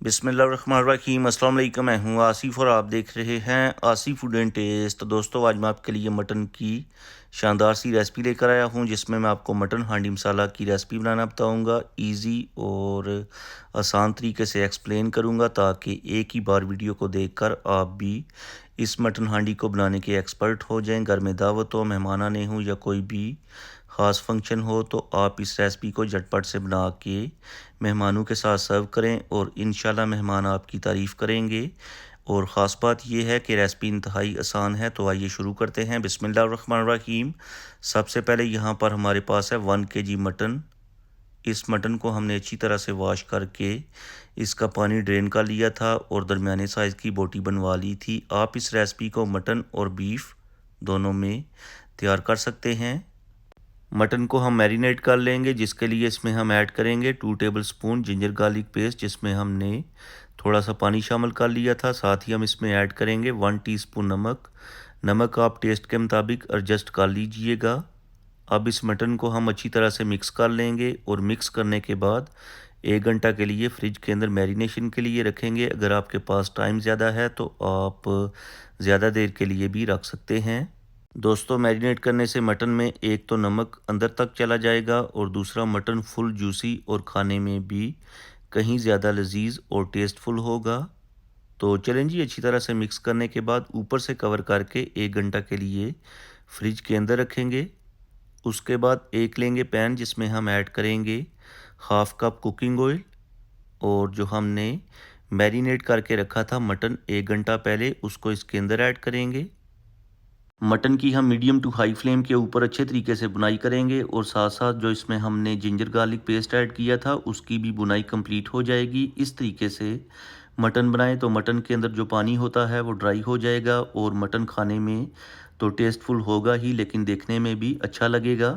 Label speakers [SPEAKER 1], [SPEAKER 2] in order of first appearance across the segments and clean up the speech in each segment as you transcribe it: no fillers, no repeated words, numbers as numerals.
[SPEAKER 1] बिस्मिल्लाहिर्रहमानिर्रहीम। अस्सलाम वालेकुम। मैं हूँ आसिफ और आप देख रहे हैं आसिफ फूड एंड टेस्ट। तो दोस्तों, आज मैं आपके लिए मटन की शानदार सी रेसिपी लेकर आया हूँ, जिसमें मैं आपको मटन हांडी मसाला की रेसिपी बनाना बताऊँगा। इजी और आसान तरीके से एक्सप्लेन करूँगा, ताकि एक ही बार वीडियो को देखकर आप भी इस मटन हांडी को बनाने के एक्सपर्ट हो जाएं। घर में दावत हो, मेहमान आने हो या कोई भी ख़ास फंक्शन हो, तो आप इस रेसिपी को झटपट से बना के मेहमानों के साथ सर्व करें और इंशाल्लाह मेहमान आपकी तारीफ़ करेंगे। और ख़ास बात यह है कि रेसिपी इंतहाई आसान है। तो आइए शुरू करते हैं। बिस्मिल्लाहिर्रहमानिर्रहीम। सबसे पहले यहाँ पर हमारे पास है 1 kg मटन। इस मटन को हमने अच्छी तरह से वॉश करके इसका पानी ड्रेन कर लिया था और दरमियाने साइज़ की बोटी बनवा ली थी। आप इस रेसिपी को मटन और बीफ दोनों में तैयार कर सकते हैं। मटन को हम मैरिनेट कर लेंगे, जिसके लिए इसमें हम ऐड करेंगे 2 टेबलस्पून जिंजर गार्लिक पेस्ट, जिसमें हमने थोड़ा सा पानी शामिल कर लिया था। साथ ही हम इसमें ऐड करेंगे 1 टीस्पून नमक। नमक आप टेस्ट के मुताबिक एडजस्ट कर लीजिएगा। अब इस मटन को हम अच्छी तरह से मिक्स कर लेंगे और मिक्स करने के बाद 1 घंटा के लिए फ्रिज के अंदर मैरिनेशन के लिए रखेंगे। अगर आपके पास टाइम ज़्यादा है तो आप ज़्यादा देर के लिए भी रख सकते हैं। दोस्तों, मैरिनेट करने से मटन में एक तो नमक अंदर तक चला जाएगा और दूसरा मटन फुल जूसी और खाने में भी कहीं ज़्यादा लजीज और टेस्टफुल होगा। तो चलें जी, अच्छी तरह से मिक्स करने के बाद ऊपर से कवर करके 1 घंटा के लिए फ्रिज के अंदर रखेंगे। उसके बाद एक लेंगे पैन, जिसमें हम ऐड करेंगे हाफ़ कप कुकिंग ऑयल और जो हमने मैरिनेट करके रखा था मटन 1 घंटा पहले, उसको इसके अंदर ऐड करेंगे। मटन की हम मीडियम टू हाई फ्लेम के ऊपर अच्छे तरीके से बुनाई करेंगे और साथ साथ जो इसमें हमने जिंजर गार्लिक पेस्ट ऐड किया था उसकी भी बुनाई कंप्लीट हो जाएगी। इस तरीके से मटन बनाएं तो मटन के अंदर जो पानी होता है वो ड्राई हो जाएगा और मटन खाने में तो टेस्टफुल होगा ही, लेकिन देखने में भी अच्छा लगेगा।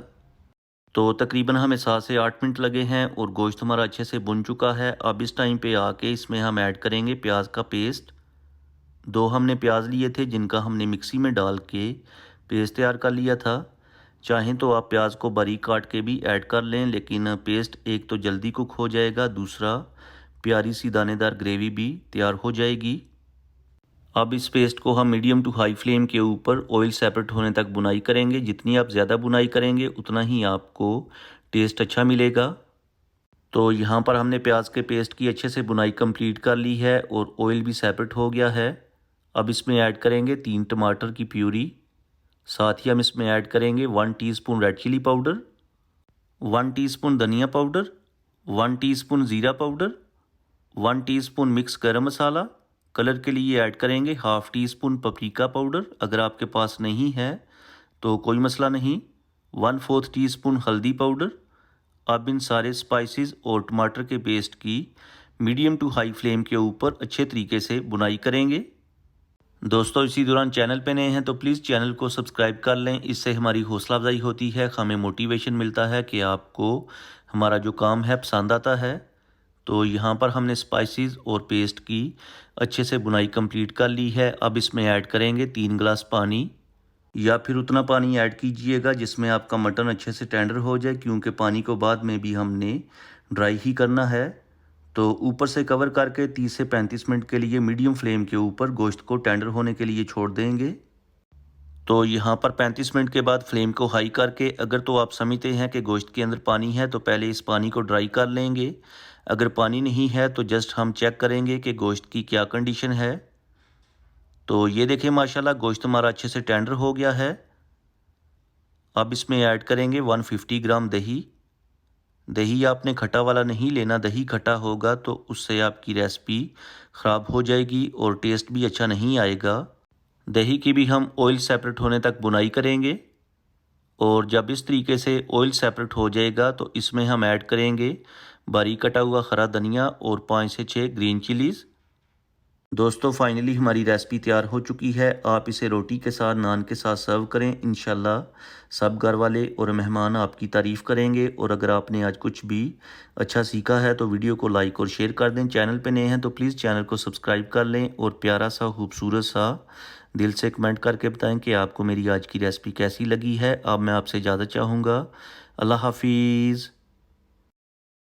[SPEAKER 1] तो तकरीबन हमें 7 से 8 मिनट लगे हैं और गोश्त हमारा अच्छे से बुन चुका है। अब इस टाइम पे आके इसमें हम ऐड करेंगे प्याज का पेस्ट। 2 हमने प्याज लिए थे, जिनका हमने मिक्सी में डाल के पेस्ट तैयार कर लिया था। चाहें तो आप प्याज को बारीक काट के भी ऐड कर लें, लेकिन पेस्ट एक तो जल्दी कुक हो जाएगा, दूसरा प्यारी सी दानेदार ग्रेवी भी तैयार हो जाएगी। अब इस पेस्ट को हम मीडियम टू हाई फ्लेम के ऊपर ऑयल सेपरेट होने तक बुनाई करेंगे। जितनी आप ज़्यादा बुनाई करेंगे उतना ही आपको टेस्ट अच्छा मिलेगा। तो यहाँ पर हमने प्याज के पेस्ट की अच्छे से बुनाई कंप्लीट कर ली है और ऑयल भी सेपरेट हो गया है। अब इसमें ऐड करेंगे 3 टमाटर की प्यूरी। साथ ही हम इसमें ऐड करेंगे 1 teaspoon red chili powder, 1 teaspoon धनिया पाउडर, 1 टीस्पून ज़ीरा powder, 1 teaspoon mix garam masala. Colour के लिए ऐड करेंगे half teaspoon paprika powder. अगर आपके पास नहीं है तो कोई मसला नहीं। 1/4 टीस्पून हल्दी पाउडर। अब इन सारे स्पाइसेस और टमाटर के पेस्ट की मीडियम टू हाई फ्लेम के ऊपर अच्छे तरीके से बुनाई करेंगे। दोस्तों, इसी दौरान चैनल पे नए हैं तो प्लीज़ चैनल को सब्सक्राइब कर लें। इससे हमारी हौसला अफजाई होती है, हमें मोटिवेशन मिलता है कि आपको हमारा जो काम है पसंद आता है। तो यहाँ पर हमने स्पाइसेस और पेस्ट की अच्छे से बुनाई कंप्लीट कर ली है। अब इसमें ऐड करेंगे 3 गिलास पानी, या फिर उतना पानी ऐड कीजिएगा जिसमें आपका मटन अच्छे से टेंडर हो जाए, क्योंकि पानी को बाद में भी हमने ड्राई ही करना है। तो ऊपर से कवर करके 30 से 35 मिनट के लिए मीडियम फ्लेम के ऊपर गोश्त को टेंडर होने के लिए छोड़ देंगे। तो यहाँ पर 35 मिनट के बाद फ्लेम को हाई करके, अगर तो आप समझते हैं कि गोश्त के अंदर पानी है तो पहले इस पानी को ड्राई कर लेंगे। अगर पानी नहीं है तो जस्ट हम चेक करेंगे कि गोश्त की क्या कंडीशन है। तो ये देखें, माशाल्लाह गोश्त हमारा अच्छे से टेंडर हो गया है। अब इसमें ऐड करेंगे 150 ग्राम दही। दही आपने खट्टा वाला नहीं लेना, दही खट्टा होगा तो उससे आपकी रेसिपी ख़राब हो जाएगी और टेस्ट भी अच्छा नहीं आएगा। दही की भी हम ऑयल सेपरेट होने तक बुनाई करेंगे और जब इस तरीके से ऑयल सेपरेट हो जाएगा तो इसमें हम ऐड करेंगे बारीक कटा हुआ हरा धनिया और 5 से 6 ग्रीन चिलीज़। दोस्तों, फाइनली हमारी रेसिपी तैयार हो चुकी है। आप इसे रोटी के साथ, नान के साथ सर्व करें। इंशाल्लाह सब घर वाले और मेहमान आपकी तारीफ़ करेंगे। और अगर आपने आज कुछ भी अच्छा सीखा है तो वीडियो को लाइक और शेयर कर दें। चैनल पे नए हैं तो प्लीज़ चैनल को सब्सक्राइब कर लें और प्यारा सा खूबसूरत सा दिल से कमेंट करके बताएं कि आपको मेरी आज की रेसिपी कैसी लगी है। अब मैं आपसे इजाज़त चाहूँगा। अल्लाह हाफिज़।